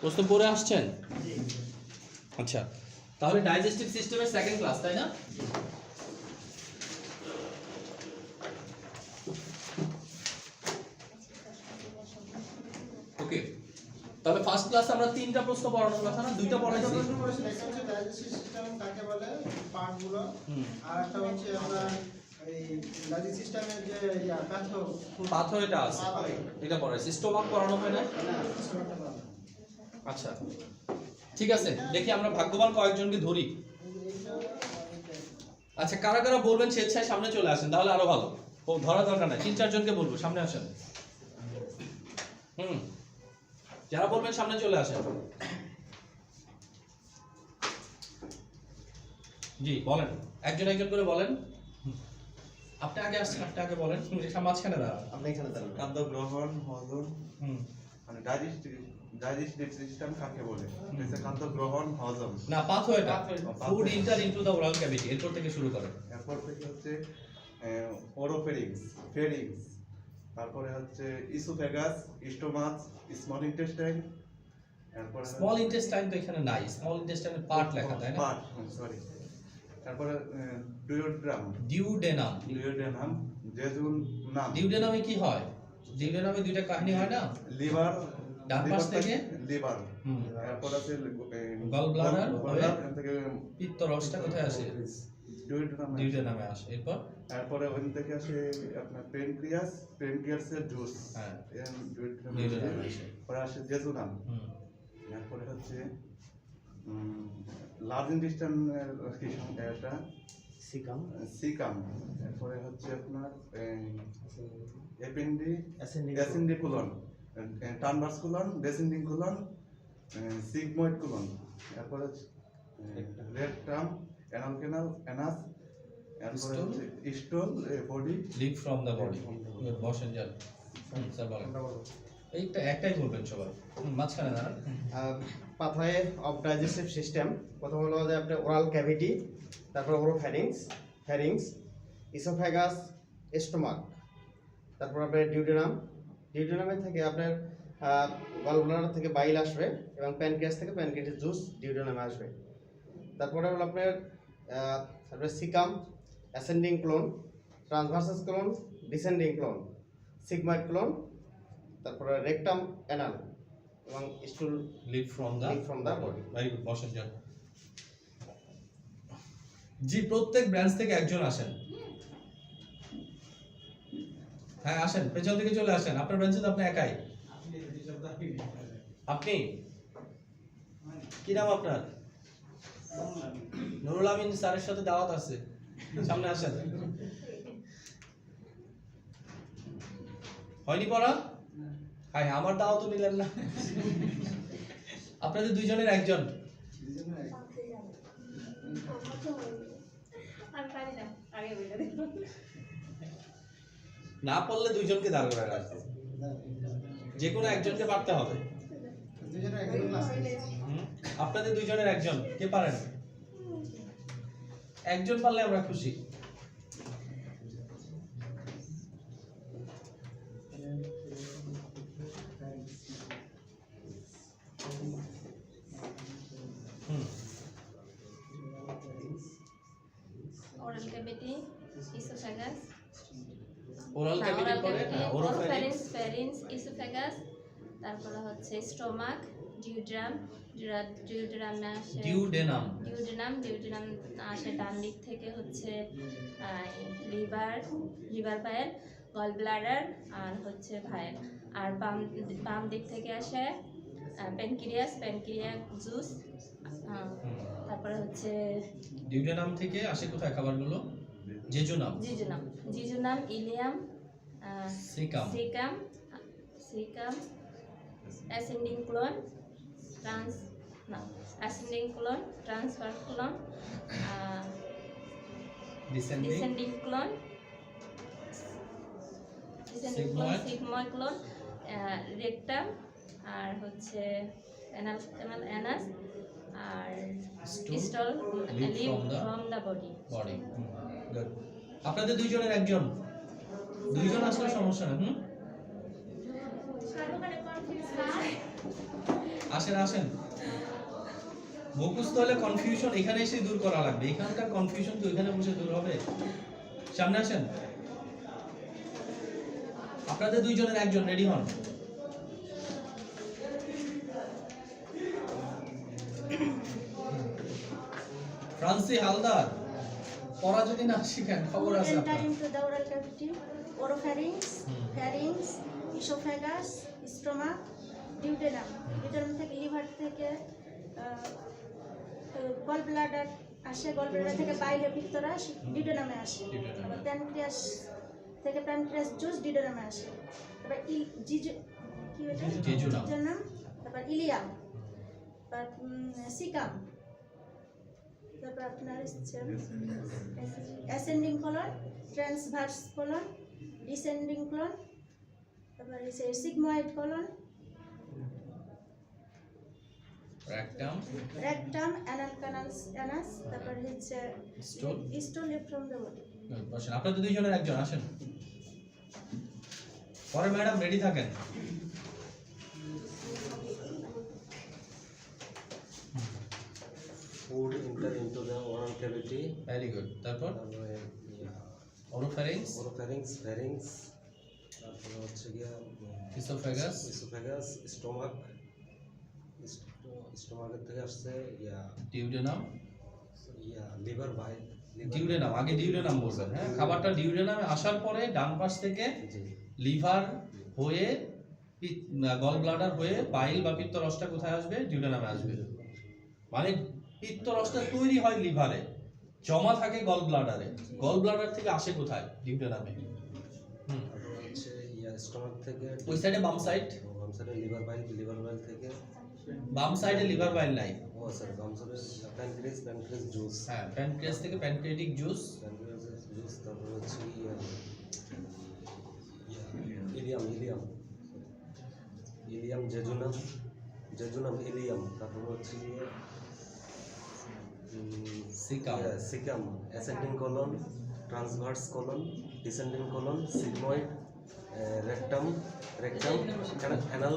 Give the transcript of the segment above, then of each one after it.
প্রশ্ন পড়ে আসছেন? আচ্ছা, তাহলে ডাইজেস্টিভ সিস্টেমের সেকেন্ড ক্লাস, তাই না? ওকে, তাহলে ফার্স্ট ক্লাস আমরা তিনটা প্রশ্ন পড়ানোর কথা না, দুইটা পড়াইছি। ডাইজেস্টিভ সিস্টেম কাকে বলে, পার্টগুলো, আর একটা হচ্ছে আমরা এই ডাইজেস্টিভ সিস্টেমের যে পাথওয়েটা আছে, এটা পড়াইছি। স্টোমাক পড়ানো হয় না? আচ্ছা ঠিক আছে, দেখি আমরা ভাগ্যবান কয়েকজনকে ধরি। আচ্ছা, কারা কারা বলবেন স্বেচ্ছায় সামনে চলে আসেন, তাহলে আরো ভালো। ও ধরা দরকার নাই, 3-4 জনকে বলবো সামনে আসেন। যারা বলবেন সামনে চলে আসেন। জি বলেন, একজন একজন করে বলেন। আপনি আগে আসছেন, আপনি আগে বলেন। মাঝখানে দাঁড়ান, আপনি এখানে দাঁড়ান। খাদ্য গ্রহণ, হজম, মানে ডাইজেস্টিভ সিস্টেম কাকে বলে? খাদ্য গ্রহণ, হজম না, পাথওয়েটা food enter into the oral cavity, এরপর থেকে শুরু করেন। এরপর থেকে হচ্ছে ওরোফেরিংস, ফেরিংস, তারপরে হচ্ছে ইসোফেগাস, স্টোমাচ, স্মল ইন্টেস্টাইন, এরপর স্মল ইন্টেস্টাইন তো এখানে নাই, স্মল ইন্টেস্টাইনের পার্ট লেখা, তাই না? Part, sorry. তারপরে ডিউডেনাম, ডিউডেনাম। Duodenum, jejunum. ডিউডেনামে কি হয়? ডিউডেনামে দুইটা কাহিনী হয় না? লিভার, ডান পাশ থেকে লিভার, এরপর আছে গল ব্লাডার, এখান থেকে পিত্তরসটা কোথায় আসে? ডিউডেনাম, ডিউডেনামে আসে। এরপর তারপরে ওখান থেকে আসে আপনার পেনক্রিয়াস, পেনক্রিয়াসের জুস, ডিউডেনামে আসে। পরে আসে জেজুনাম, এরপরে হচ্ছে লার্জ ইন্টেস্টাইন কি সংখ্যা এটা? সিকাম, সিকাম, এরপরে হচ্ছে আপনার এপেন্ডি, অ্যাসেন্ডিং অ্যাসেন্ডিকুলন, ট্রান্সভার্সকুলন, ডেসেন্ডিকুলন, সিগময়েডকুলন, এরপরে রেকটাম, অ্যানাল ক্যানাল, অ্যানাস, এরপরে হচ্ছে stool, body, leave from the body. বসেন যান, স্যার বলেন। এইটা একটাই বলবেন সবাই। মাঝখানে দাঁড়ান। Pathway of digestive system. প্রথম হলো যে আপনার ওরাল ক্যাভিটি, তারপর ওরোফ্যারিংস, ফ্যারিংস, ইসোফেগাস, স্টোমাক, তারপর আপনার ডিউডেনাম। ডিউডেনামের থেকে আপনার গলব্লাডার থেকে বাইল আসবে এবং প্যানক্রিয়াস থেকে প্যানক্রিয়াসের জুস ডিউডেনামে আসবে। তারপরে হলো আপনার তারপরে caecum, ascending colon, transverse colon, descending colon, sigmoid colon, তারপরে রেকটাম, অ্যানাল এবং stool leave from the body. Very good, বসেন যান। জি, প্রত্যেক ব্রাঞ্চ থেকে একজন আসেন। হ্যাঁ আসেন, পেছন থেকে চলে আসেন। আপনার ব্রাঞ্চে তো আপনি একাই। আপনি কি নাম আপনার? নুরুল আমিন স্যারের সাথে দাওয়াত আছে, সামনে আসেন। হয়নি পড়া? হ্যাঁ, আমার দাওয়াতও নিলেন না। আপনাদের দুইজনের একজন। না পারলে দুইজনকে দাঁড় করে রাখবো, যে কোনো একজনকে পারতে হবে। আপনাদের দুইজনের একজন কে পারেন? একজন পারলে আমরা খুশি। Oral cavity, oesophagus, oral cavity পরে ওরোফ্যারিংস, ফ্যারিংস, ইসোফেগাস, তারপরে হচ্ছে স্টোমাক, ডিউড্রাম, ডিউড্রামে আসে ডিউডেনাম। ডিউডেনাম আসে ডান দিক থেকে হচ্ছে লিভার ভায়েল, গল ব্লাডার আর হচ্ছে ভায়েল। আর বাম দিক থেকে আসে প্যানক্রিয়াস জুস, তারপরে হচ্ছে ডিউডেনাম থেকে আসে কোথায় খাবারগুলো? Jejunum, ileum, caecum, ascending colon, transfer colon, descending colon, sigmoid colon, rectum, আর হচ্ছে অ্যানাস, আর stool, leave from the body. Good. আপনাদের দুইজনের একজন, দুইজন আসলে সমস্যা না। আসেন আসেন, মুখস্থ হলে কনফিউশন এখানে এসে দূর করা লাগবে, এখানকার কনফিউশন তো এখানে বসে দূর হবে। সামনে আসেন, আপনাদের দুইজনের একজন রেডি হন। ফ্রান্সি হালদার, পড়া যদি না শিখেন খবর আছে enter আপনার। into the oral cavity, oropharynx, pharynx, esophagus, stomach, duodenum. Duodenum থেকে লিভার থেকে গল ব্লাডার আসে, গল ব্লাডার থেকে বাইলে পিত্তরস ডিউডেনামে আসে। তারপর প্যানক্রিয়াস থেকে প্যানক্রিয়াস জুস ডিউডেনামে আসে। তারপর জিজু কি ওটা জেজুনাম। জেজুনাম, তারপর ইলিয়াম, তারপর সিকাম, তারপর আপনার হচ্ছে ascending colon, transverse colon, descending colon, তারপর হচ্ছে sigmoid colon, rectum, rectum, anal canals, anus, তারপর হচ্ছে stool. Stool lift from the body. বসেন, আপনাদের দুইজনের একজন আসেন। পরে ম্যাডাম রেডি থাকেন। Food enter into the oral cavity. Very good. তারপর তারপরে ওরোফ্যারিংস, oropharynx, pharynx, তারপরে হচ্ছে গিয়া ইসোফেগাস, esophagus, stomach, স্টোমাকের থেকে আসছে ডিউডেনাম। লিভার বাই ডিউডেনাম, আগে ডিউডেনাম বলবেন। হ্যাঁ, খাবারটা ডিউডেনামে আসার পরে ডান পাশ থেকে জি লিভার হয়ে গল ব্লাডার হয়ে বাইল বা পিত্ত রসটা কোথায় আসবে? ডিউডেনামে আসবে। মানে পিত্ত রসটা তৈরি হয় লিভারে, জমা থাকে গল ব্লাডারে, গল ব্লাডার থেকে আসে কোথায়? ডিউডেনামে। তারপরে হচ্ছে স্টোমাক থেকে ওই সাইডে বাম সাইড, বাম সাইডে লিভার বাইল থেকে বাম সাইডে লিভার বাইল নাই। ও স্যার বাম সাইডে প্যানক্রিয়াস জুস, হ্যাঁ, প্যানক্রিয়াস থেকে প্যানক্রিয়াটিক জুস। প্যানক্রিয়াস জুস, তারপরে হচ্ছে ইলিয়াম, জেজুনাম, ইলিয়াম, তারপরে হচ্ছে caecum, caecum, ascending colon, transverse colon, descending colon, sigmoid, rectum, anal,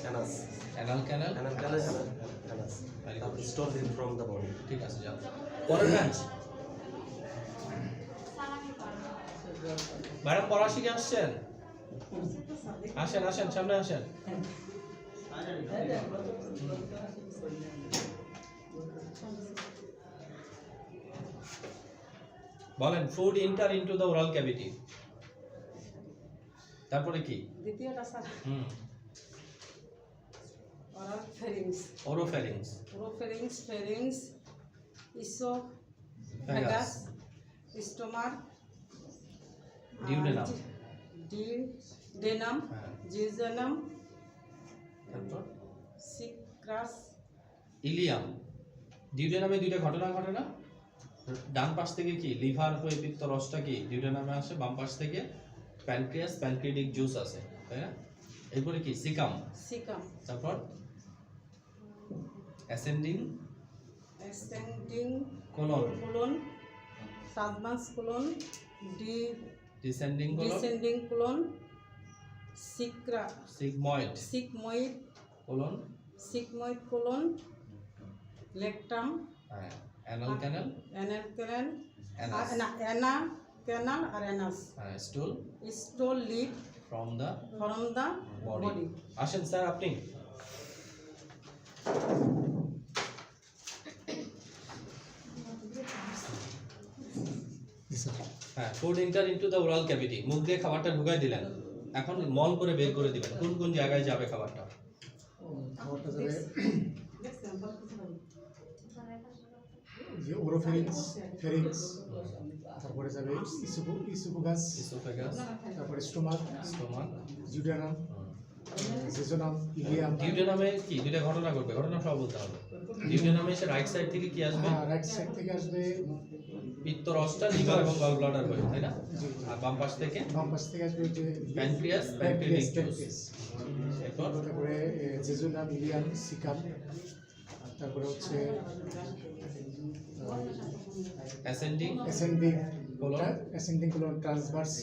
anus, anal canal. Anus, তারপর stool lift from the body. ঠিক আছে, যাও পরের ব্রাঞ্চ। ম্যাডাম পড়া শিখে আসছেন? আসেন আসেন, সামনে আসেন। বলেন, food enter into the oral cavity. তারপরে কি? দ্বিতীয়টা sir hmm, oral pharynx, oropharynx, oropharynx, pharynx, oesophagus, stomach, duodenum. Duodenum, হ্যাঁ, জিজেনাম, তারপর সিক্রাস, ইলিয়াম। ডিউডেনামে দুইটা ঘটনা ঘটে না? ডান পাশ থেকে কি লিভার হয়ে পিত্ত রসটা কি ডিউডেনামে আসে, বাম পাশ থেকে প্যানক্রিয়াস, প্যানক্রিয়াটিক জুস আছে, তাই না? এরপরে কি? সিকাম। সিকাম, তারপর অ্যাসেন্ডিং অ্যাসেন্ডিং কোলন, কোলন, সাবমাস colon, descending colon, descending colon, sigmoid sigmoid colon, rectum, হ্যাঁ, anal canal, anal canal, anus, anal canal আর অ্যানাস, হ্যাঁ, stool stool lead from the from the body. Body. আসেন sir আপনি। হ্যাঁ, food enter into the oral cavity. মুখ দিয়ে খাবারটা ঢুকাই দিলেন, এখন মল করে বের করে দিবেন কোন কোন জায়গায় যাবে খাবারটা। খাবারটা যাবে যে ওরোফেরিংস, ফেরিংস, তারপরে যাবে ইসোফেগাস, ইসোফেগাস, তারপরে স্টোমাক, স্টোমাক, জিউডেনাম, জেজুনাম, ইলিয়াম। ডিউডেনামে কি দুইটা ঘটনা ঘটবে, ঘটনা সব বলতে হবে। ডিউডেনামে এসে রাইট সাইড থেকে কি আসবে? রাইট সাইড থেকে আসবে পিত্ত রসটা লিভার এবং গল ব্লাডার হয়ে, তাই না? আর বাম পাশ থেকে বাম পাশ থেকে আসবে যে প্যানক্রিয়াস, প্যানক্রিয়াটিক জুস। এরপর তারপরে জেজুনাম, ইলিয়াম, সিকাম, তারপরে হচ্ছে ascending ascending colon, transverse,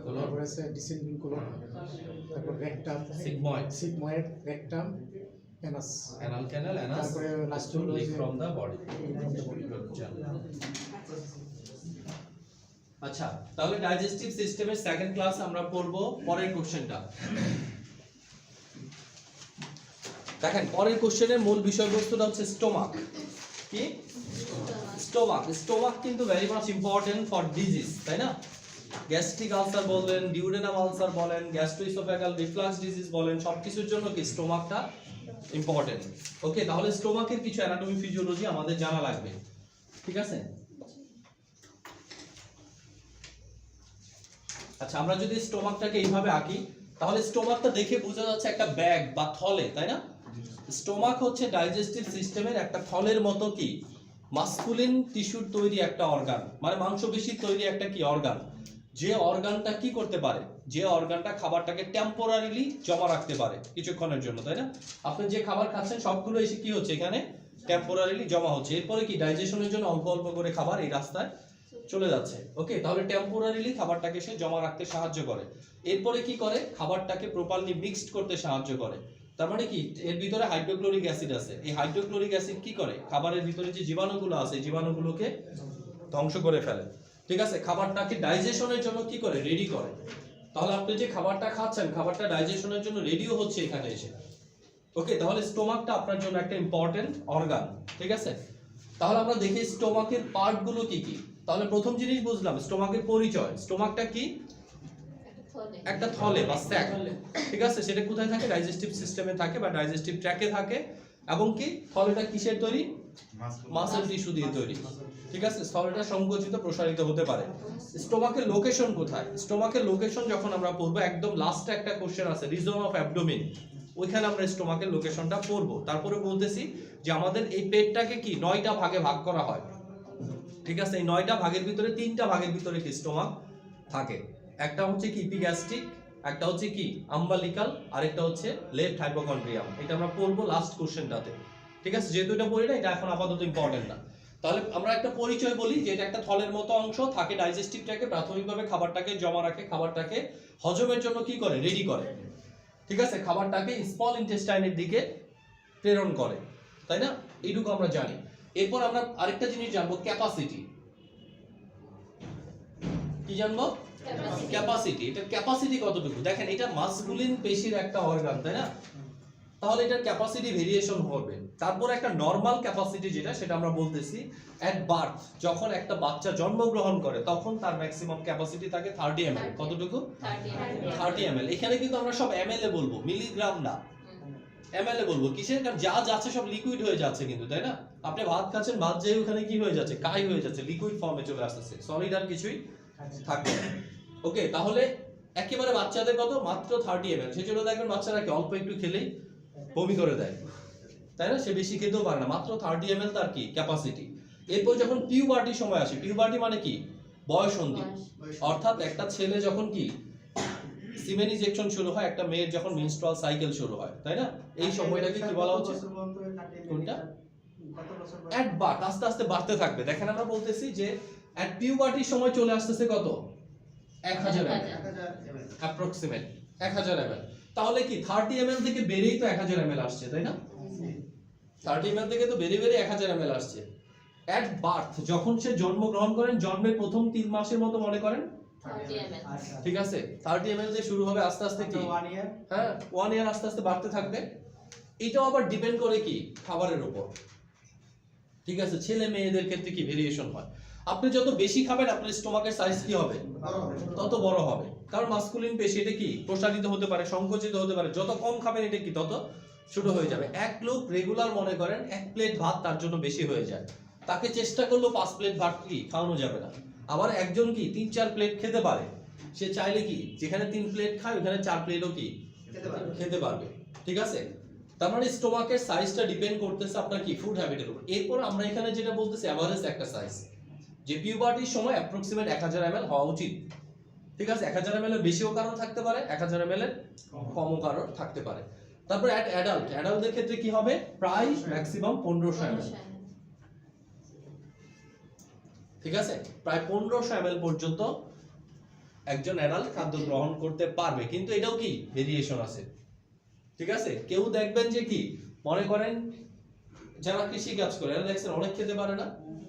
colon, তারপরে আছে ডিসেন্ডিং কোলন, তারপর rectum, sigmoid, rectum, Anas. Anal canal, Anas, তারপরে last হলো লিক যে- ফ্রম দ্য বডি। আচ্ছা, তাহলে ডাইজেস্টিভ সিস্টেমের সেকেন্ড ক্লাস আমরা পড়ব। পরের কোশ্চেনটা দেখেন, পরের কোশ্চেনের মূল বিষয়বস্তুটা হচ্ছে স্টোমাক। কি? স্টোমাক। স্টোমাক কিন্তু very much important for disease, তাই না? গ্যাস্ট্রিক আলসার বলেন, ডিউডেনাম আলসার বলেন, গ্যাস্ট্রোইসোফেগাল রিফ্লাক্স ডিজিজ বলেন, সবকিছুর জন্য কি স্টোমাকটা ইম্পর্টেন্ট। ওকে, তাহলে স্টোমাকের কিছু অ্যানাটমি ফিজিওলজি আমাদের জানা লাগবে, ঠিক আছে? আচ্ছা, আমরা যদি স্টোমাকটাকে এইভাবে আঁকি, তাহলে স্টোমাকটা দেখে বোঝা যাচ্ছে একটা ব্যাগ বা থলে, তাই না? স্টোমাক হচ্ছে ডাইজেস্টিভ সিস্টেমের একটা থলের মতো কি মাসকুলিন টিস্যুর তৈরি একটা অর্গান, মানে মাংসপেশির তৈরি একটা কি অর্গান, যে অর্গানটা কি করতে পারে, যে অর্গানটা খাবারটাকে টেম্পোরারিলি জমা রাখতে পারে কিছুক্ষণের জন্য, তাই না? আপনি যে খাবার খাচ্ছেন সবগুলো এসে কি হচ্ছে এখানে টেম্পোরারিলি জমা হচ্ছে, এরপরে কি ডাইজেশনের জন্য অল্প অল্প করে খাবার এই রাস্তায় চলে যাচ্ছে। ওকে, তাহলে টেম্পোরারিলি খাবারটাকে সে জমা রাখতে সাহায্য করে। এরপরে কি করে, খাবারটাকে প্রপারলি মিক্সড করতে সাহায্য করে। তার মানে কি, এর ভিতরে হাইড্রোক্লোরিক অ্যাসিড আছে। এই হাইড্রোক্লোরিক অ্যাসিড কি করে, খাবারের ভিতরে যে জীবাণুগুলো আছে জীবাণুগুলোকে ধ্বংস করে ফেলে, ঠিক আছে? খাবারটাকে ডাইজেশনের জন্য কি করে, রেডি করে। তাহলে আপনি যে খাবারটা খাচ্ছেন, খাবারটা ডাইজেশনের জন্য রেডিও হচ্ছে এখানে এসে। ওকে, তাহলে স্টোমাকটা আপনার জন্য একটা ইম্পর্টেন্ট অর্গান, ঠিক আছে? তাহলে আমরা দেখি স্টোমাকের পার্টগুলো কি কি। তাহলে প্রথম জিনিস বুঝলাম স্টোমাকের পরিচয়। স্টোমাকটা কি? একটা থলে বা স্যাক, ঠিক আছে? সেটা কোথায় থাকে? ডাইজেস্টিভ সিস্টেমে থাকে বা ডাইজেস্টিভ ট্র্যাকে থাকে। এবং কি থলেটা কিসের তৈরি? মাসল টিস্যু দিয়ে তৈরি, ঠিক আছে? থলেটা সংকুচিত প্রসারিত হতে পারে। স্টোমাকের লোকেশন কোথায়? স্টোমাকের লোকেশন যখন আমরা পড়বো, একদম লাস্টে একটা কোশ্চেন আছে রিজন অফ অ্যাবডোমেন, ওইখানে আমরা স্টোমাকের লোকেশনটা পড়বো। তারপরে বলতেছি যে আমাদের এই পেটটাকে কি 9টা ভাগে ভাগ করা হয়, ঠিক আছে? এই 9টা ভাগের ভিতরে 3টা ভাগের ভিতরে কি স্টোমাক থাকে। একটা হচ্ছে কি ইপিগ্যাস্ট্রিক, একটা হচ্ছে কি আম্বালিকাল, আর একটা হচ্ছে লেফট হাইপোকন্ড্রিয়াম। এটা আমরা পড়বো লাস্ট কোশ্চেনটাতে, ঠিক আছে? যেহেতু এটা পড়ি না, এটা এখন আপাতত ইম্পর্টেন্ট না। তাহলে আমরা একটা পরিচয় বলি যে এটা একটা থলের মতো অংশ, থাকে ডাইজেস্টিভ ট্র্যাকে, প্রাথমিকভাবে খাবারটাকে জমা রাখে, খাবারটাকে হজমের জন্য কি করে, রেডি করে, ঠিক আছে? খাবারটাকে স্মল ইন্টেস্টাইনের দিকে প্রেরণ করে, তাই না? এইটুকু আমরা জানি। এরপর আমরা আরেকটা জিনিস জানবো, ক্যাপাসিটি। কি জানবো? ক্যাপাসিটি। এটা ক্যাপাসিটি কতটুকু? দেখেন, এটা মাসকুলিন পেশির একটা অর্গান, তাই না? তাহলে এটার ক্যাপাসিটি ভেরিয়েশন হবে। তারপর একটা নরমাল ক্যাপাসিটি যেটা, সেটা আমরা বলতেছি অ্যাট বার্থ, যখন একটা বাচ্চা জন্মগ্রহণ করে তখন তার ম্যাক্সিমাম ক্যাপাসিটি থাকে 30 ml। কতটুকু? 30 ml। এখানে কিন্তু আমরা সব ml এ বলবো, মিলিগ্রাম না, ml এ বলবো। কিসের? কারণ যা যাচ্ছে সব লিকুইড হয়ে যাচ্ছে কিন্তু, তাই না? আপনি ভাত খাচ্ছেন, ভাত যেই ওখানে কি হয়ে যাচ্ছে, কাই হয়ে যাচ্ছে, লিকুইড ফর্মে চলে আসতেছে, সলিড আর কিছুই থাকবে না। ওকে, তাহলে একেবারে বাচ্চাদের কত? মাত্র 30 ml। সেজন্য দেখবেন বাচ্চারা কি অল্প একটু খেলেই বমি করে দেয়, তাই না? সে বেশি খেতেও পারে না, মাত্র 30 ml তার কি ক্যাপাসিটি। এরপর যখন পিউবার্টি সময় আসে, পিউবার্টি মানে কি? বয়ঃসন্ধি। অর্থাৎ একটা ছেলে যখন কি সিমেন ইনজেকশন শুরু হয়, একটা মেয়ের যখন মেনস্ট্রুয়াল সাইকেল শুরু হয়, তাই না? এই সময়টাকে কি বলা হচ্ছে? কোনটা? অ্যাট বার্থ, আস্তে আস্তে বাড়তে থাকবে। দেখেন, আমরা বলতেছি যে অ্যাট পিউবার্টির সময় চলে আসতেছে কত? 1000 ml অ্যাপ্রক্সিমেট 1000 ml। তাহলে কি 30 ml থেকে বেরিয়েই তো 1000 ml আসছে, তাই না? 30 ml থেকে তো বেরিয়ে 1000 ml আসছে। অ্যাট বার্থ, যখন সে জন্মগ্রহণ করেন, জন্মের প্রথম 3 মাসের মতো মনে করেন, 30 ml। ঠিক আছে? 30 ml দিয়ে শুরু হবে, আস্তে আস্তে কি 1 ইয়ার আস্তে আস্তে বাড়তে থাকবে। এটাও আবার ডিপেন্ড করে কি খাবারের উপর, ঠিক আছে? ছেলে মেয়েদের ক্ষেত্রে কি ভেরিয়েশন হয়। আপনি যত বেশি খাবেন আপনার স্টোমাকের সাইজ কি হবে? তত বড় হবে। কারণ মাসকুলিন পেশি এটা কি প্রসারিত হতে পারে, সংকুচিত হতে পারে। যত কম খাবেন এটা কি তত ছোট হয়ে যাবে। এক লোক রেগুলার মনে করেন 1 প্লেট ভাত তার জন্য বেশি হয়ে যায়, তাকে চেষ্টা করলেও 5 প্লেট ভাত কি খাওয়ানো যাবে না। আবার একজন কি 3-4 প্লেট খেতে পারে, সে চাইলে কি যেখানে 3 প্লেট খায় ওখানে 4 প্লেটও কি খেতে পারবে, ঠিক আছে? তার মানে স্টোমাকের সাইজটা ডিপেন্ড করতেছে আপনার কি ফুড হ্যাবিটের উপর। এরপর আমরা এখানে যেটা বলতেছি এভারেজ একটা সাইজ, যে পিউবার্টির সময় অ্যাপ্রক্সিমেট 1000 ml হওয়া উচিত, ঠিক আছে? 1000 ml এর বেশিও কারণ থাকতে পারে, 1000 ml এর কমও কারণ থাকতে পারে। তারপর অ্যাডাল্টদের ক্ষেত্রে কি হবে? প্রায় ম্যাক্সিমাম 1500 ml, ঠিক আছে? প্রায় 1500 ml পর্যন্ত একজন অ্যাডাল্ট খাদ্য গ্রহণ করতে পারবে। কিন্তু এটাও কি ভেরিয়েশন আছে, ঠিক আছে? কেউ দেখবেন যে কি মনে করেন যারা কৃষি কাজ করে এরা দেখছেন অনেক খেতে পারে না,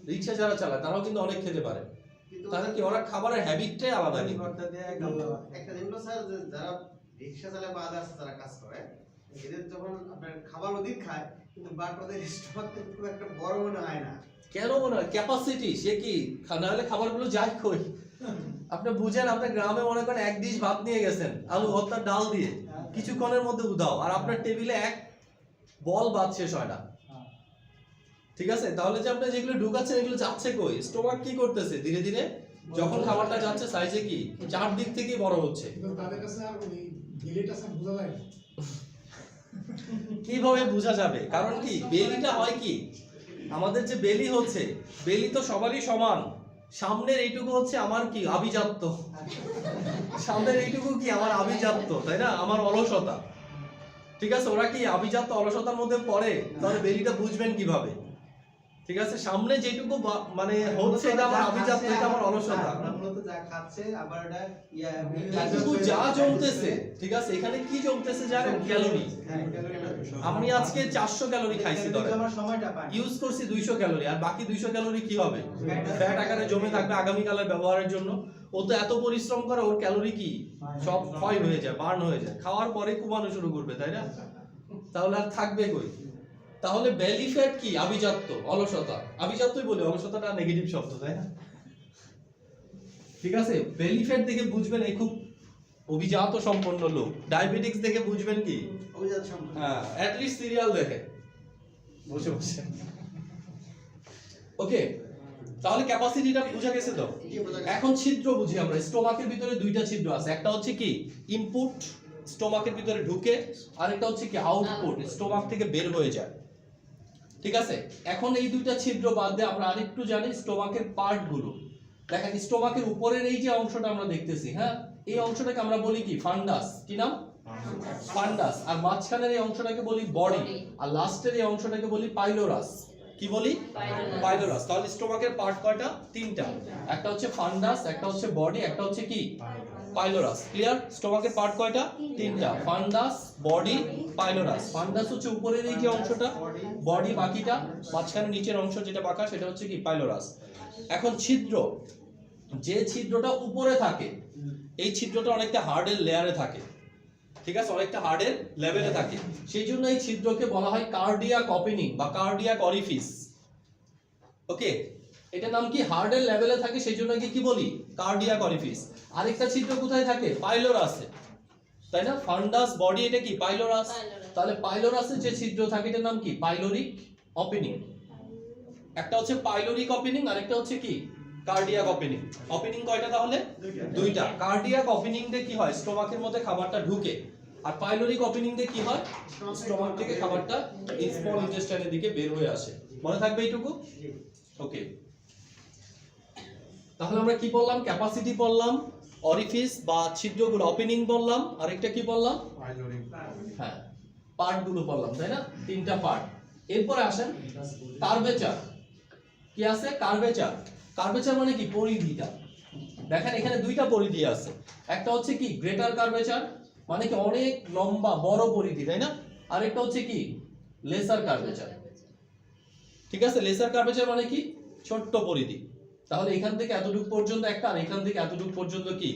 রিক্সা যারা চালায় তারাও কিন্তু অনেক খেতে পারে, তাহলে কি ওরা খাবারের হ্যাবিটটাই আলাদা কিন্তু। একটা জিনিস স্যার, যে যারা রিক্সা চালায় বা আদার্স যারা কাজ করে এদের যখন আপনার খাবার অধিক খায় কিন্তু বাট ওদের স্টমাক কিন্তু খুব একটা বড় মনে হয় না। কেন মনে হয় ক্যাপাসিটি, সে কি না হলে খাবারগুলো যায় কই? আপনি বুঝেন, আপনি গ্রামে মনে করেন এক ডিশ ভাত নিয়ে গেছেন আলু ভর্তা ডাল দিয়ে, কিছুক্ষণের মধ্যে উধাও, আর আপনার টেবিলে এক বল ভাত শেষ হয় না। ঠিক আছে, তাহলে যে আপনি যেগুলো ঢুকাচ্ছেন এগুলো যাচ্ছে কই? স্টোমাক কি করতেছে ধীরে ধীরে যখন খাবারটা যাচ্ছে সাইজে কি চারদিক থেকেই বড় হচ্ছে। কিন্তু তাদের কাছে আর ওই গিলিটা স্যার বোঝা যায় না। কিভাবে বোঝা যাবে? কারণ কি বেলিটা হয় কি, আমাদের যে বেলি হচ্ছে, বেলি তো সবারই সমান, সামনের এইটুকু হচ্ছে আমার কি আভিজাত্য, সামনের এইটুকু কি আমার আভিজাত্য, তাই না, আমার অলসতা। ঠিক আছে, ওরা কি আভিজাত্য অলসতার মধ্যে পড়ে? তাহলে বেলিটা বুঝবেন কিভাবে? ঠিক আছে, সামনে যেটুকু মানে হচ্ছে এটা আমার আভিজাত্য, এটা আমার অলসতা। মূলত যা খাচ্ছে আবার এটা এইটুকু যা জমতেছে, ঠিক আছে, এখানে কি জমতেছে জানেন? ক্যালোরি। আমি আজকে 400 ক্যালোরি খাইছি, ধরে সময়টা পাই ইউজ করছি 200 ক্যালোরি, আর বাকি 200 ক্যালোরি কি হবে? ফ্যাট আকারে জমে থাকবে আগামীকালের ব্যবহারের জন্য। ও তো এত পরিশ্রম করে, ওর ক্যালোরি কি সব ক্ষয় হয়ে যায়, বার্ন হয়ে যায়, খাওয়ার পরে কমানো শুরু করবে, তাই না? তাহলে আর থাকবে কই? তাহলে বেলি ফ্যাট কি আভিজাত্য, অলসতা। আভিজাত্যই বলি, অলসতাটা নেগেটিভ শব্দ, তাই না? ঠিক আছে, বেলি ফ্যাট দেখে বুঝবেন এই খুব অভিজাত সম্পন্ন লোক। ডায়াবেটিক্স দেখে বুঝবেন কি? অভিজাত সম্পন্ন। হ্যাঁ, অ্যাট লিস্ট সিরিয়াল দেখে বসে বসে। ওকে, তাহলে ক্যাপাসিটিটা বোঝা গেছে তো? এখন ছিদ্র বুঝি আমরা। স্টোমাকের ভিতরে দুইটা ছিদ্র আছে, একটা হচ্ছে কি ইনপুট, স্টোমাকের ভিতরে ঢুকে, আর একটা হচ্ছে কি আউটপুট, স্টোমাক থেকে বের হয়ে যায়। ঠিক আছে, এখন এই দুইটা ছিদ্র বাদ দিয়ে আমরা আরেকটু জানি স্টোমাকের পার্ট গুলো। দেখেন, স্টোমাকের উপরের এই যে অংশটা আমরা দেখতেছি, হ্যাঁ, এই অংশটাকে আমরা বলি কি ফান্ডাস। কি নাম? ফান্ডাস। আর মাঝখানের এই অংশটাকে বলি বডি, আর লাস্টের এই অংশটাকে বলি পাইলোরাস। কি বলি? পাইলোরাস। তাহলে স্টোমাকের পার্ট কয়টা? তিনটা। একটা হচ্ছে ফান্ডাস, একটা হচ্ছে বডি, একটা হচ্ছে কি পাইলোরাস। ক্লিয়ার? স্টোমাকের পার্ট কয়টা? তিনটা, ফান্ডাস, বডি, পাইলোরাস। ফান্ডাস হচ্ছে উপরের এই যে অংশটা, বডি বাকিটা, মাঝখানে নিচের অংশ যেটা বাঁকা সেটা হচ্ছে কি পাইলোরাস। এখন ছিদ্র, যে ছিদ্রটা উপরে থাকে এই ছিদ্রটা অনেকটা হার্ডের লেয়ারে থাকে। ঠিক আছে, অনেকটা হার্ডের লেভেলে থাকে, সেই জন্য এই ছিদ্রকে বলা হয় কার্ডিয়াক ওপেনিং বা কার্ডিয়াক অরিফিস। ওকে, এটা নাম কি? হার্ডের লেভেলে থাকে, সেই জন্য কি বলি? Cardiac orifice. আরেকটা ছিদ্র কোথায় থাকে? পাইলোরাসে, তাই না? ফান্ডাস, বডি, এটা কি পাইলোরাস। তাহলে পাইলোরাসে যে ছিদ্র থাকে এটার নাম কি? Pyloric opening. একটা হচ্ছে পাইলোরিক ওপেনিং, আর একটা হচ্ছে কি কার্ডিয়াক ওপেনিং। ওপেনিং কয়টা তাহলে? দুইটা। কার্ডিয়াক ওপেনিং দিয়ে কি হয়? স্টোমাকের মধ্যে খাবারটা ঢুকে। আর পাইলোরিক ওপেনিং দিয়ে কি হয়? স্টোমাক থেকে খাবারটা স্মল ইন্টেস্টাইনের দিকে বের হয়ে আসে। মনে থাকবে এইটুকু? ওকে, তাহলে আমরা কি বললাম? ক্যাপাসিটি বললাম, অরিফিস বা ছিদ্রগুলো, ওপেনিং বললাম, আরেকটা কি বললাম? হ্যাঁ, পার্ট গুলো বললাম, তাই না? তিনটা পার্ট। এরপরে আসেন কার্ভেচার। কি আছে? কার্ভেচার। কার্ভেচার মানে কি? পরিধিটা। দেখেন এখানে দুইটা পরিধি আছে, একটা হচ্ছে কি গ্রেটার কার্ভেচার, মানে কি অনেক লম্বা বড় পরিধি, তাই না? আর একটা হচ্ছে কি লেসার কার্ভেচার। ঠিক আছে, লেসার কার্ভেচার মানে কি? ছোট্ট পরিধি। তাহলে এখান থেকে এতটুকু পর্যন্ত একটা, আর এখান থেকে এতটুকু পর্যন্ত কি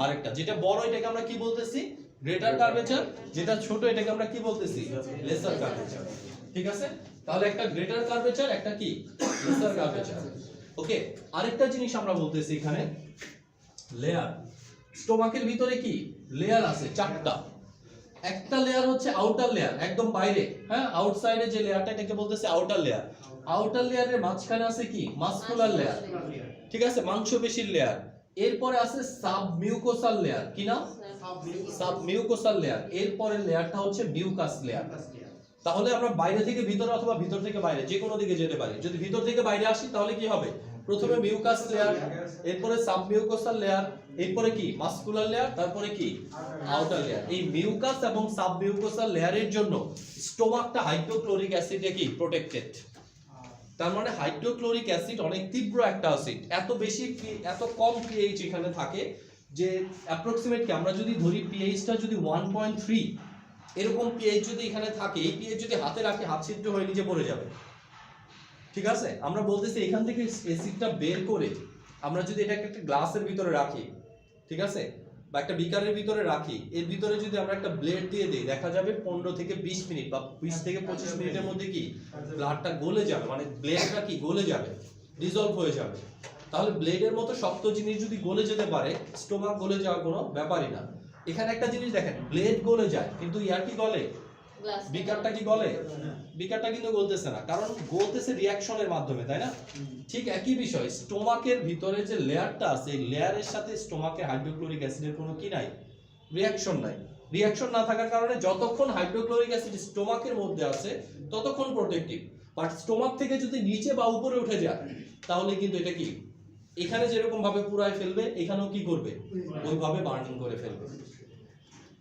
আরেকটা। যেটা বড় এটাকে আমরা কি বলতেছি? Greater curvature. যেটা ছোট এটাকে আমরা কি বলতেছি? Lesser curvature. ঠিক আছে, তাহলে একটা গ্রেটার কার্ভেচার, একটা কি লেসার কার্ভেচার। ওকে, আরেকটা জিনিস আমরা বলতেছি এখানে লেয়ার। স্টোমাকের ভিতরে কি লেয়ার আছে? চারটা। একটা লেয়ার হচ্ছে আউটার লেয়ার, একদম বাইরে, হ্যাঁ, আউটসাইডে যে লেয়ারটা এটাকে বলতেছে আউটার লেয়ার। আউটার লেয়ারের মাঝখানে আছে কি মাসকুলার লেয়ার, ঠিক আছে, মাংসপেশির লেয়ার। এরপরে আছে সাবমিউকোসাল লেয়ার। কি নাম? Submucosal layer. এরপরের লেয়ারটা হচ্ছে মিউকাস লেয়ার। তাহলে আমরা বাইরে থেকে ভিতরে অথবা ভিতর থেকে বাইরে যে কোনো দিকে যেতে পারি। যদি ভিতর থেকে বাইরে আসি তাহলে কি হবে? প্রথমে মিউকাস লেয়ার, এরপরে সাবমিউকোসাল লেয়ার, এরপরে কি মাসকুলার লেয়ার, তারপরে কি আউটার লেয়ার। এই মিউকাস এবং সাবমিউকোসাল লেয়ারের জন্য স্টোমাকটা হাইড্রোক্লোরিক অ্যাসিডে কি প্রোটেক্টেড। তার মানে হাইড্রোক্লোরিক অ্যাসিড অনেক তীব্র একটা অ্যাসিড, এত কম পিএইচ এখানে থাকে যে অ্যাপ্রক্সিমেটলি আমরা যদি ধরি পিএইচটা যদি 1.3, এরকম পিএইচ যদি এখানে থাকে, এই পিএইচ যদি হাতে রাখি হাত ছিদ্র হয়ে নিচে পড়ে যাবে। ঠিক আছে, আমরা বলতেছি এখান থেকে অ্যাসিডটা বের করে আমরা যদি এটাকে একটা গ্লাসের ভিতরে রাখি, ঠিক আছে, বা একটা বিকারের ভিতরে রাখি, এর ভিতরে যদি আমরা একটা ব্লেড দিয়ে দিই, দেখা যাবে 15 থেকে 20 মিনিট বা 20 থেকে 25 মিনিটের মধ্যে কি ব্লাডটা গলে যাবে, মানে ব্লেডটা কি গলে যাবে, ডিসলভ হয়ে যাবে। তাহলে ব্লেডের মতো শক্ত জিনিস যদি গলে যেতে পারে, স্টোমাক গলে যাওয়ার কোনো ব্যাপারই না। এখানে একটা জিনিস দেখেন, ব্লেড গলে যায় কিন্তু ইয়ার কি গলে, বিকারটা কি গলে? বিকারটা কিন্তু গলতেছে না, কারণ গলতেছে রিঅ্যাকশনের মাধ্যমে, তাই না? ঠিক একই বিষয়, স্টোমাকের ভিতরে যে লেয়ারটা আছে, এই লেয়ারের সাথে স্টোমাকের হাইড্রোক্লোরিক অ্যাসিডের কোনো কি নাই, রিঅ্যাকশন নাই। রিঅ্যাকশন না থাকার কারণে যতক্ষণ হাইড্রোক্লোরিক অ্যাসিড স্টোমাকের মধ্যে আছে ততক্ষণ প্রোটেক্টিভ, বাট স্টোমাক থেকে যদি নিচে বা উপরে উঠে যায় তাহলে কিন্তু এটা কি এখানে যেরকম ভাবে পুরাই ফেলবে, এখানেও কি করবে, ওইভাবে বার্নিং করে ফেলবে।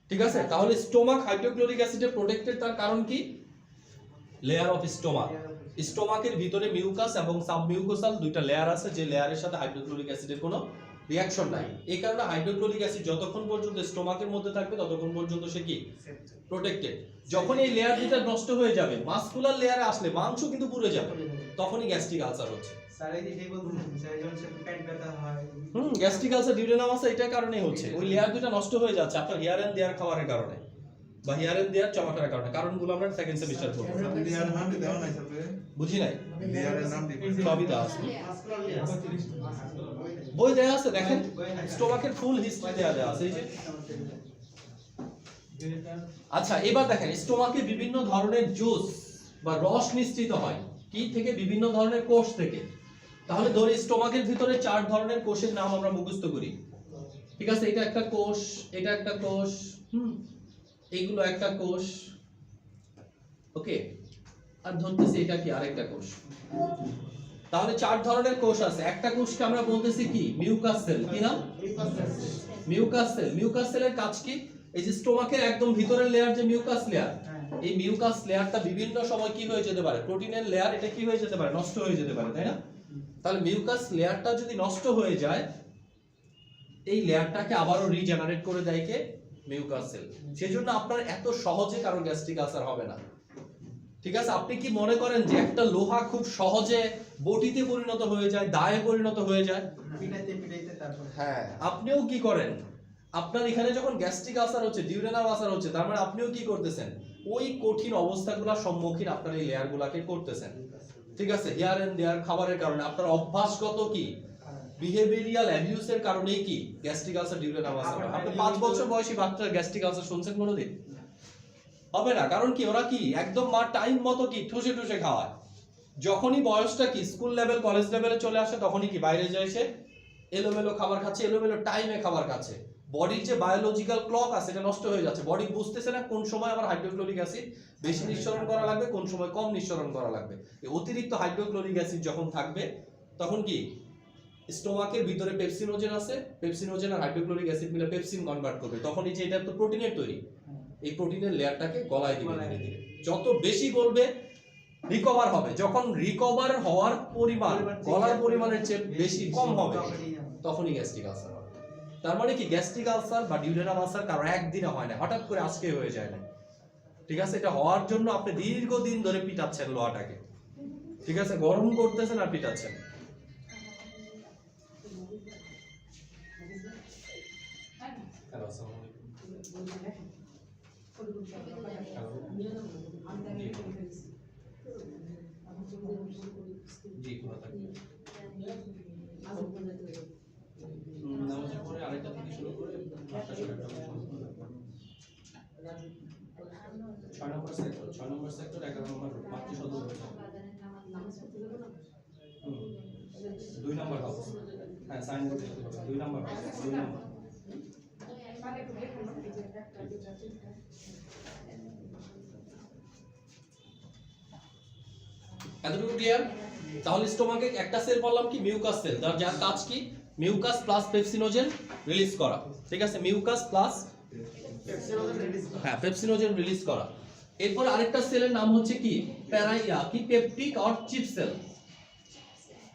ঠিক আছে, তাহলে স্টোমাক হাইড্রোক্লোরিক অ্যাসিডে প্রোটেক্টেড, তার কারণ কি, লেয়ার অফ স্টোমাক। স্টোমাকের ভিতরে মিউকাস এবং সাবমিউকোসাল দুইটা লেয়ার আছে, যে লেয়ারের সাথে হাইড্রোক্লোরিক অ্যাসিডের কোনো রিঅ্যাকশন নাই। এই কারণে হাইড্রোক্লোরিক অ্যাসিড যতক্ষণ পর্যন্ত স্টোমাকের মধ্যে থাকবে ততক্ষণ পর্যন্ত সে কি প্রোটেক্টেড। যখন এই লেয়ার দুটো নষ্ট হয়ে যাবে, মাসকুলার লেয়ারে আসলে মাংস কিন্তু পুড়ে যাবে, তখনই গ্যাস্ট্রিক আলসার হচ্ছে। গ্যাস্ট্রিক আলসার, ডিউডেনাম আলসার এটার কারণেই হচ্ছে, ওই লেয়ার দুটো নষ্ট হয়ে যাচ্ছে আপনার হিয়ার এন্ড দেয়ার খাবারের কারণে বা হিয়ার এন্ড দেয়ার চমকার কারণে। কারণগুলো আমরা সেকেন্ড সেমিস্টার পড়ব। লেয়ার নামটি দেওয়া নাই স্যার, বুঝি নাই, লেয়ারের নামটি সবই দেওয়া আছে, বই দেওয়া আছে, দেখেন স্টোমাকের ফুল হিস্ট্রি দেওয়া আছে, এই যে। আচ্ছা, এবার দেখেন স্টোমাকে বিভিন্ন ধরনের জুস বা রস নিঃসৃত হয় কি থেকে, বিভিন্ন ধরনের কোষ থেকে। তাহলে ধরি স্টোমাকের ভিতরে 4 ধরনের কোষের নাম আমরা মুখস্থ করি, ঠিক আছে, এটা একটা কোষ, এটা একটা কোষ, এইগুলো একটা কোষ, ওকে, আর ধরতেছি এটা কি আরেকটা কোষ। তাহলে 4 ধরনের কোষ আছে। একটা কোষকে আমরা বলতেছি কি, মিউকাস সেল। কি নাম? Mucus sell. মিউকাস সেলের কাজ কি, এই যে স্টোমাকের একদম ভিতরের লেয়ার যে মিউকাস লেয়ার, এই মিউকাস লেয়ারটা বিভিন্ন সময় কি হয়ে যেতে পারে, প্রোটিনের লেয়ার, এটা কি হয়ে যেতে পারে, নষ্ট হয়ে যেতে পারে, তাই না? তাহলে মিউকাস লেয়ারটা যদি নষ্ট হয়ে যায়, এই লেয়ারটাকে আবারও রিজেনারেট করে দেয় কে, মিউকাস সেল। সেজন্য আপনার এত সহজে কারো গ্যাস্ট্রিক আলসার হবে না। ঠিক আছে, আপনি কি মনে করেন যে একটা লোহা খুব সহজে বটিতে পরিণত হয়ে যায়, দায়ে পরিণত হয়ে যায়? হ্যাঁ, আপনিও কি করেন, আপনার এখানে যখন গ্যাস্ট্রিক আলসার হচ্ছে, ডিউডেনাম আলসার হচ্ছে, তার মানে আপনিও কি করতেছেন, ওই কঠিন অবস্থাগুলোর সম্মুখীন আপনার এই লেয়ারগুলোকে করতেছেন। ঠিক আছে, হিয়ার এন্ড দেয়ার খাবারের কারণে, আপনার অভ্যাসগত কি বিহেভিয়ারাল অ্যাবিউসের কারণেই কি গ্যাস্ট্রিক আলসার, ডিউডেনাম আলসার। আপনি 5 বছর বয়সী বাচ্চার গ্যাস্ট্রিক আলসার শুনছেন কোনোদিন? হবে না, কারণ কি ওরা কি একদম মা টাইম মতো কি ঠুসে ঠুসে খাওয়ায়। যখনই বয়সটা কি স্কুল লেভেল, কলেজ লেভেলে চলে আসে, তখনই কি বাইরে যায় সে এলোমেলো খাবার খাচ্ছে, এলোমেলো টাইমে খাবার খাচ্ছে। বডির যে বায়োলজিক্যাল ক্লক আছে এটা নষ্ট হয়ে যাচ্ছে। বডি বুঝতেছে না কোন সময় আমার হাইড্রোক্লোরিক অ্যাসিড বেশি নিঃসরণ করা লাগবে, কোন সময় কম নিঃসরণ করা লাগবে। এই অতিরিক্ত হাইড্রোক্লোরিক অ্যাসিড যখন থাকবে, তখন কি স্টোমাকের ভিতরে পেপসিনোজেন আছে, পেপসিনোজেন আর হাইড্রোক্লোরিক অ্যাসিড মিলে পেপসিন কনভার্ট করবে। তখন এই যে এটা তো প্রোটিনের তৈরি, এই প্রোটিনের লেয়ারটাকে গলায় দিবে ধীরে ধীরে। যত বেশি গলবে রিকভার হবে, যখন রিকভার হওয়ার পরিমাণ গলার পরিমাণের চেয়ে বেশি কম হবে, তখনই গ্যাস্ট্রিক আলসার হবে। তার মানে কি গ্যাস্ট্রিক আলসার বা ডিউডেনাম আলসার কারো একদিনে হয় না, হঠাৎ করে আজকে হয়ে যায় না। ঠিক আছে, এটা হওয়ার জন্য আপনি দীর্ঘদিন ধরে পিটাচ্ছেন লোহাটাকে, ঠিক আছে, গরম করতেছেন আর পিটাচ্ছেন। জি, খোলা থাকবে। নামাজের পরে আরেকটা থেকে শুরু করে 8টা সাড়ে 8টা পর্যন্ত। 6 নম্বর সেক্টর, 11 নম্বর মাতৃসদন। 2 নম্বর হাউস, হ্যাঁ সাইন করতে হবে, 2 নম্বর হাউস, 2 নম্বর। এতটুকু ক্লিয়ার? তাহলে স্টোমাকে একটা সেল বললাম কি, মিউকাস সেল, যার কাজ কি মিউকাস প্লাস পেপসিনোজেন রিলিজ করা। ঠিক আছে, মিউকাস প্লাস পেপসিনোজেন রিলিজ করা। এরপর আরেকটা সেলের নাম হচ্ছে কি, প্যারাইয়া, কি peptic or chief cell.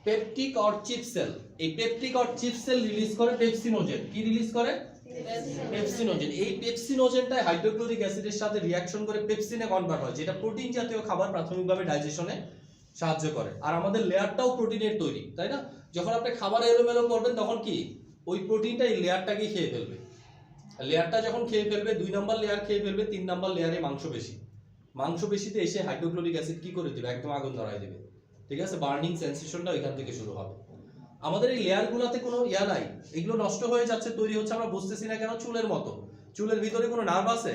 Peptic or chief cell, এই peptic or chief cell release করে পেপসিনোজেন। কি রিলিজ করে? পেপসিনোজেন। এই পেপসিনোজেনটাই হাইড্রোক্লোরিক অ্যাসিডের সাথে রিঅ্যাকশন করে পেপসিনে কনভার্ট হয়, যেটা প্রোটিন জাতীয় খাবার প্রাথমিকভাবে ডাইজেশনে সাহায্য করে। আর আমাদের লেয়ারটাও প্রোটিনের তৈরি, তাই না? যখন আপনি খাবার এলোমেলো করবেন তখন কি ওই প্রোটিনটা এই লেয়ারটাকে খেয়ে ফেলবে। লেয়ারটা যখন খেয়ে ফেলবে, 2 নাম্বার লেয়ার খেয়ে ফেলবে, 3 নাম্বার লেয়ারে মাংসপেশি। মাংসপেশিতে এসে হাইড্রোক্লোরিক অ্যাসিড কি করে দিবে? একদম আগুন ধরায় দিবে, ঠিক আছে? বার্নিং সেন্সেশনটা এখান থেকে শুরু হবে। আমাদের এই লেয়ারগুলোতে কোনো ইয়া নাই, এগুলো নষ্ট হয়ে যাচ্ছে, তৈরি হচ্ছে, আমরা বুঝতেছি না কেন? চুলের মতো। চুলের ভিতরে কোনো নার্ভ আছে?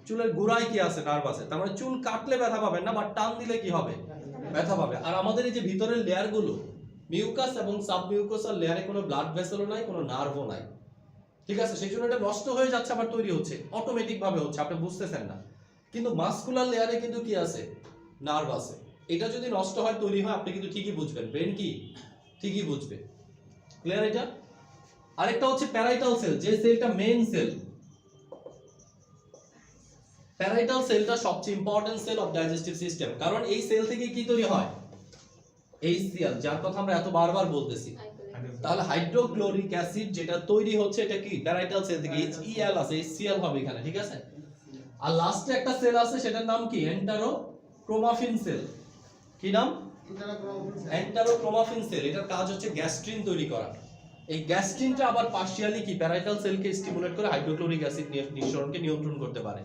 চুলের গোড়ায় কি আছে? নার্ভ আছে। তার মানে চুল কাটলে ব্যথা পাবেন না, বা টান দিলে কি হবে? ব্যথা পাবে। আর আমাদের এই যে ভিতরের লেয়ারগুলো, মিউকাস এবং সাবমিউকাসাল লেয়ারে কোনো ব্লাড ভেসেলও নাই, কোনো নার্ভও নাই, ঠিক আছে? সেই জন্য এটা নষ্ট হয়ে যাচ্ছে, আবার তৈরি হচ্ছে, অটোমেটিক ভাবে হচ্ছে, আপনি বুঝতেছেন না। কিন্তু মাসকুলার লেয়ারে কিন্তু কি আছে? নার্ভ আছে। এটা যদি নষ্ট হয়, তৈরি হয়, আপনি কিন্তু ঠিকই বুঝবেন, ব্রেন কি ঠিকই বুঝবে। ক্লিয়ার এটা? আরেকটা হচ্ছে প্যারাইটাল সেল, যে সেলটা মেইন সেল। প্যারাইটাল সেলটা সবচেয়ে important cell of digestive system, কারণ এই সেল থেকে কি তৈরি হয়? HCl, যার কথা আমরা এত বারবার বলতেছি। তাহলে হাইড্রোক্লোরিক অ্যাসিড যেটা তৈরি হচ্ছে, এটা কি প্যারাইটাল সেল থেকে। HEl আছে, HCl হবে এখানে, ঠিক আছে? আর লাস্টে একটা সেল আছে, সেটার নাম কি? এন্টারোক্রোমাফিন সেল। কি নাম? এন্টারোক্রোমাফিন সেল। এটার কাজ হচ্ছে গ্যাস্ট্রিন তৈরি করা। এই গ্যাস্ট্রিনটা আবার পার্শিয়ালি কি প্যারাইটাল সেলকে স্টিমুলেট করে হাইড্রোক্লোরিক অ্যাসিড নিঃসরণকে নিয়ন্ত্রণ করতে পারে।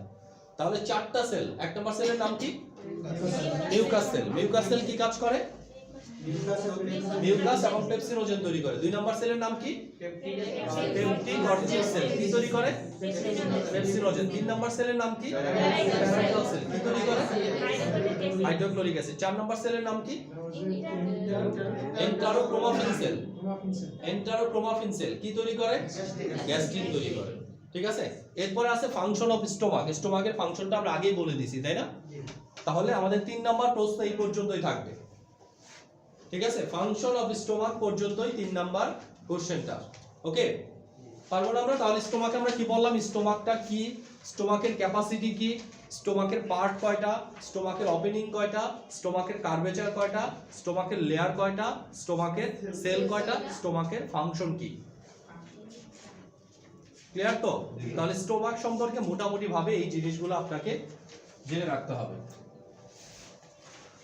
তাহলে 4টা সেল। 1 নম্বর সেলের নাম কি? Mucus sell. মিউকাস সেল কি কাজ করে? মিউকাস এবং পেপসিনোজেন তৈরি করে। 2 নম্বর সেলের নাম কি? Peptic or chief cell. কি তৈরি করে? পেপসিনোজেন। 3 নম্বর সেলের নাম কি? Parietal cell. কি তৈরি করে? Hydrochloric acid. 4 নম্বর সেলের নাম কি? এন্টারোক্রোমাফিন সেল। এন্টারোক্রোমাফিন সেল কি তৈরি করে? গ্যাস্ট্রিন তৈরি করে, ঠিক আছে? এরপরে আছে ফাংশন অফ স্টোমাক। স্টোমাকের ফাংশনটা আমরা আগেই বলে দিছি, তাই না? তাহলে আমাদের 3 নাম্বার প্রশ্ন এই পর্যন্তই থাকবে, ঠিক আছে? ফাংশন অফ স্টোমাক পর্যন্তই 3 নাম্বার কোশ্চেনটা। ওকে, পারবো না আমরা? তাহলে স্টোমাকে আমরা কি বললাম? স্টোমাকটা কি, স্টোমাকের ক্যাপাসিটি কি, স্টোমাকের পার্ট কয়টা, স্টোমাকের ওপেনিং কয়টা, স্টোমাকের কার্ভেচার কয়টা, স্টোমাকের লেয়ার কয়টা, স্টোমাকের সেল কয়টা, স্টোমাকের ফাংশন কি। ক্লিয়ার তো? তাহলে স্টোমাক সম্পর্কে মোটামুটি ভাবে এই জিনিসগুলো আপনাকে জেনে রাখতে হবে।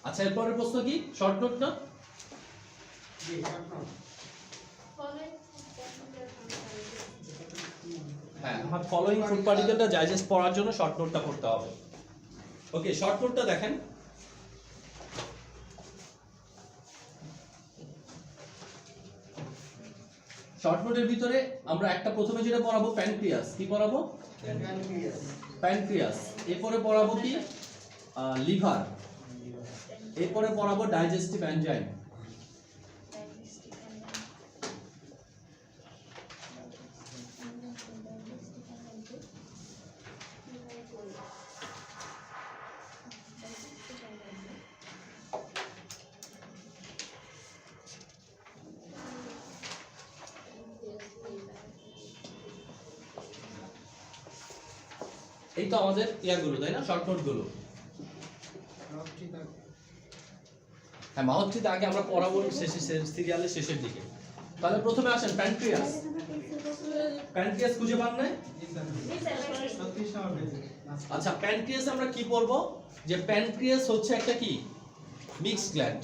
আচ্ছা, এরপরের প্রশ্ন কি? শর্ট নোট না? হ্যাঁ, ফলোইং ফুড পার্টিকেলটা ডাইজেস্ট করার জন্য শর্ট নোটটা করতে হবে। ওকে, শর্ট নোটটা দেখেন। শর্ট নোটের ভিতরে আমরা একটা প্রথমে যেটা পড়াবো প্যানক্রিয়াস। কি পড়াবো? প্যানক্রিয়াস। এরপরে পড়াবো কি? লিভার। এরপরে পড়াবো ডাইজেস্টিভ এনজাইম। এই তো আমাদের ইয়াগুলো, তাই না? শর্ট নোট গুলো। হ্যাঁ, মাউথটিতে আগে আমরা পড়াবো শেষে, সিরিয়ালের শেষের দিকে। তাহলে প্রথমে আসেন প্যানক্রিয়াস। প্যানক্রিয়াস খুঁজে পান না? আচ্ছা, প্যানক্রিয়াস আমরা কি পড়বো? যে প্যানক্রিয়াস হচ্ছে একটা কি মিক্সড গ্ল্যান্ড।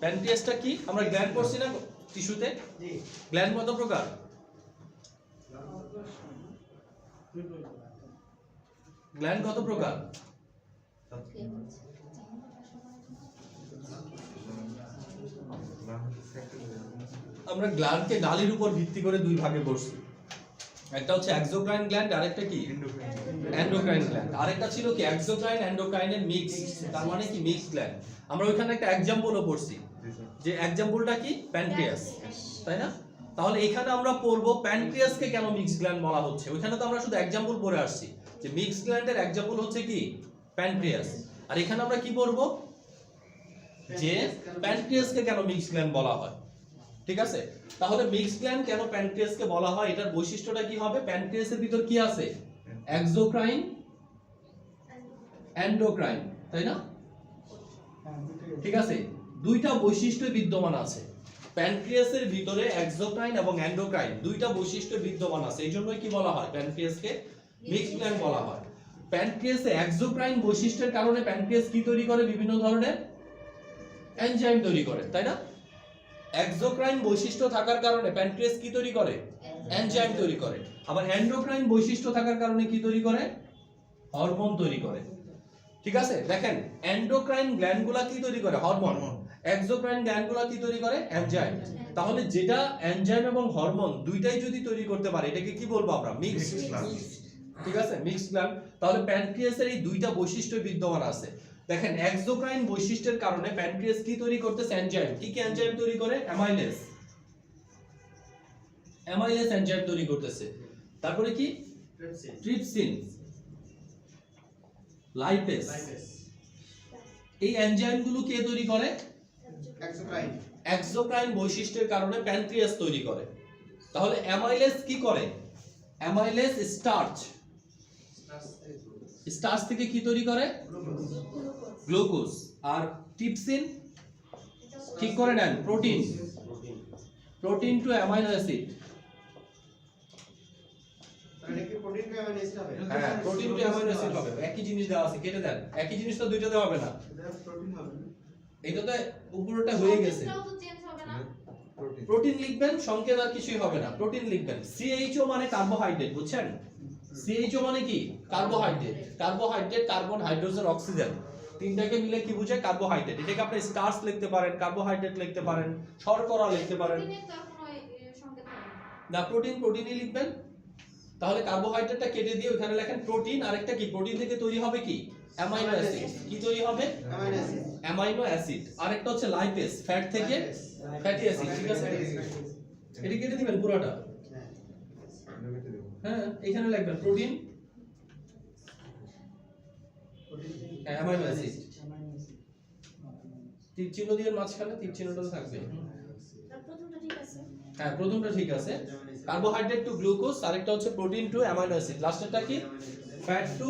প্যানক্রিয়াসটা কি? আমরা গ্ল্যান্ড পড়ছি না টিস্যুতে? গ্ল্যান্ড কত প্রকার? গ্ল্যান্ড কত প্রকার? আমরা গ্ল্যান্ডকে নালীর উপর ভিত্তি করে 2 ভাগে করছি। একটা হচ্ছে এক্সোক্রাইন গ্ল্যান্ড, আরেকটা কি এন্ডোক্রাইন গ্ল্যান্ড। আরেকটা ছিল কি এক্সোক্রাইন এন্ডোক্রাইনের মিক্স, তার মানে কি মিক্সড গ্ল্যান্ড। আমরা ওইখানে একটা एग्जांपलও পড়ছি, যে एग्जांपलটা কি? প্যানক্রিয়াস, তাই না? তাহলে এখানে আমরা পড়বো প্যানক্রিয়াসকে কেন মিক্সড গ্ল্যান্ড বলা হচ্ছে। ওইখানে তো আমরা শুধু एग्जांपल পড়ে আসছি যে মিক্সড গ্ল্যান্ডের एग्जांपल হচ্ছে কি প্যানক্রিয়াস। আর এখানে আমরা কি পড়বো? যে প্যানক্রিয়াসকে কেন মিক্সড গ্ল্যান্ড বলা হয়, ঠিক আছে? তাহলে মিক্সড গ্ল্যান্ড কেন প্যানক্রিয়াসকে বলা হয়, এটার বৈশিষ্ট্যটা কি হবে? প্যানক্রিয়াসের ভিতর কি আছে? এক্সোক্রাইন এন্ডোক্রাইন, তাই না? ঠিক আছে, 2টা বৈশিষ্ট্য বিদ্যমান আছে। প্যানক্রিয়াসের ভিতরে এক্সোক্রাইন এবং এন্ডোক্রাইন দুইটা বৈশিষ্ট্য বিদ্যমান আছে, এই জন্যই কি বলা হয় প্যানক্রিয়াসকে মিক্সড গ্ল্যান্ড বলা হয়। প্যানক্রিয়াসে এক্সোক্রাইন বৈশিষ্ট্যের কারণে প্যানক্রিয়াস কি তৈরি করে, বিভিন্ন ধরনের এনজাইম তৈরি করে, তাই না? এক্সোক্রাইন বৈশিষ্ট্য থাকার কারণে প্যানক্রিয়াস কি তৈরি করে, এনজাইম তৈরি করে। আবার এন্ডোক্রাইন বৈশিষ্ট্য থাকার কারণে কি তৈরি করে, হরমোন তৈরি করে। ঠিক আছে, দেখেন এন্ডোক্রাইন গ্ল্যান্ডগুলা কি তৈরি করে, হরমোন। এক্সোক্রাইন গ্ল্যান্ডগুলা কি তৈরি করে, এনজাইম। তাহলে যেটা এনজাইম এবং হরমোন দুইটাই যদি তৈরি করতে পারে এটাকে কি বলবো আমরা, মিক্সড। ঠিক আছে, মিক্সড গ্ল্যান্ড। তাহলে প্যানক্রিয়াসের এই দুইটা বৈশিষ্ট্য বিদ্যমান আছে। দেখেন এক্সোক্রাইন বৈশিষ্ট্যের কারণে প্যানক্রিয়াস কি তৈরি করতেছে, এনজাইম। কি কি এনজাইম তৈরি করে, অ্যামাইলেজ এনজাইম তৈরি করতেছে। তারপরে কি, ট্রিপসিন, লাইপেজ। এই এনজাইমগুলো কে তৈরি করে, এক্সোক্রাইন। এক্সোক্রাইন বৈশিষ্ট্যের কারণে প্যানক্রিয়াস তৈরি করে। তাহলে অ্যামাইলেজ কি করে, অ্যামাইলেজ স্টার্চ থেকে কি তৈরি করে, গ্লুকোজ। আর ট্রিপসিন ঠিক করে নেন, প্রোটিন টু অ্যামাইনো অ্যাসিড। তাহলে কি প্রোটিন কে অ্যামাইনো অ্যাসিড হবে? হ্যাঁ, প্রোটিন টু অ্যামাইনো অ্যাসিড হবে। একই জিনিস দেওয়া আছে, কেটে দেন। একই জিনিস তো দুইটাতে হবে না, প্রোটিন হবে না। এটাতে উপরটা হয়ে গেছে। প্রোটিন লিখবেন, সংকেত আর কিছুই হবে না, প্রোটিন লিখবেন। সিএইচও মানে কার্বোহাইড্রেট, বুঝছেন? সিএইচও মানে কি, carbohydrate. Carbohydrate, carbon, hydrogen, oxygen, তিনটাকে মিলে কি বুঝায়, কার্বোহাইড্রেট। এটাকে আপনি স্টার্চ লিখতে পারেন, কার্বোহাইড্রেট লিখতে পারেন, শর্করা লিখতে পারেন। না, প্রোটিনই লিখবেন। তাহলে কার্বোহাইড্রেটটা কেটে দিয়ে ওখানে লেখেন প্রোটিন। আরেকটা কি, প্রোটিন থেকে তৈরি হবে কি, অ্যামাইনো অ্যাসিড। কি তৈরি হবে, অ্যামাইনো অ্যাসিড। Amino acid. আরেকটা হচ্ছে লাইপেজ, ফ্যাট থেকে ফ্যাটি অ্যাসিড। ঠিক আছে, এটা কেটে দিবেন পুরোটা। হ্যাঁ, এখানে লিখবেন প্রোটিন, অ্যামাইনো অ্যাসিড। তীর চিহ্ন দিয়ে মাঝখানে তীর চিহ্নটা থাকবে। প্রথমটা ঠিক আছে। হ্যাঁ, প্রথমটা ঠিক আছে, কার্বোহাইড্রেট টু গ্লুকোজ। আরেকটা হচ্ছে প্রোটিন টু অ্যামাইনো অ্যাসিড। লাস্টেরটা কি, ফ্যাট টু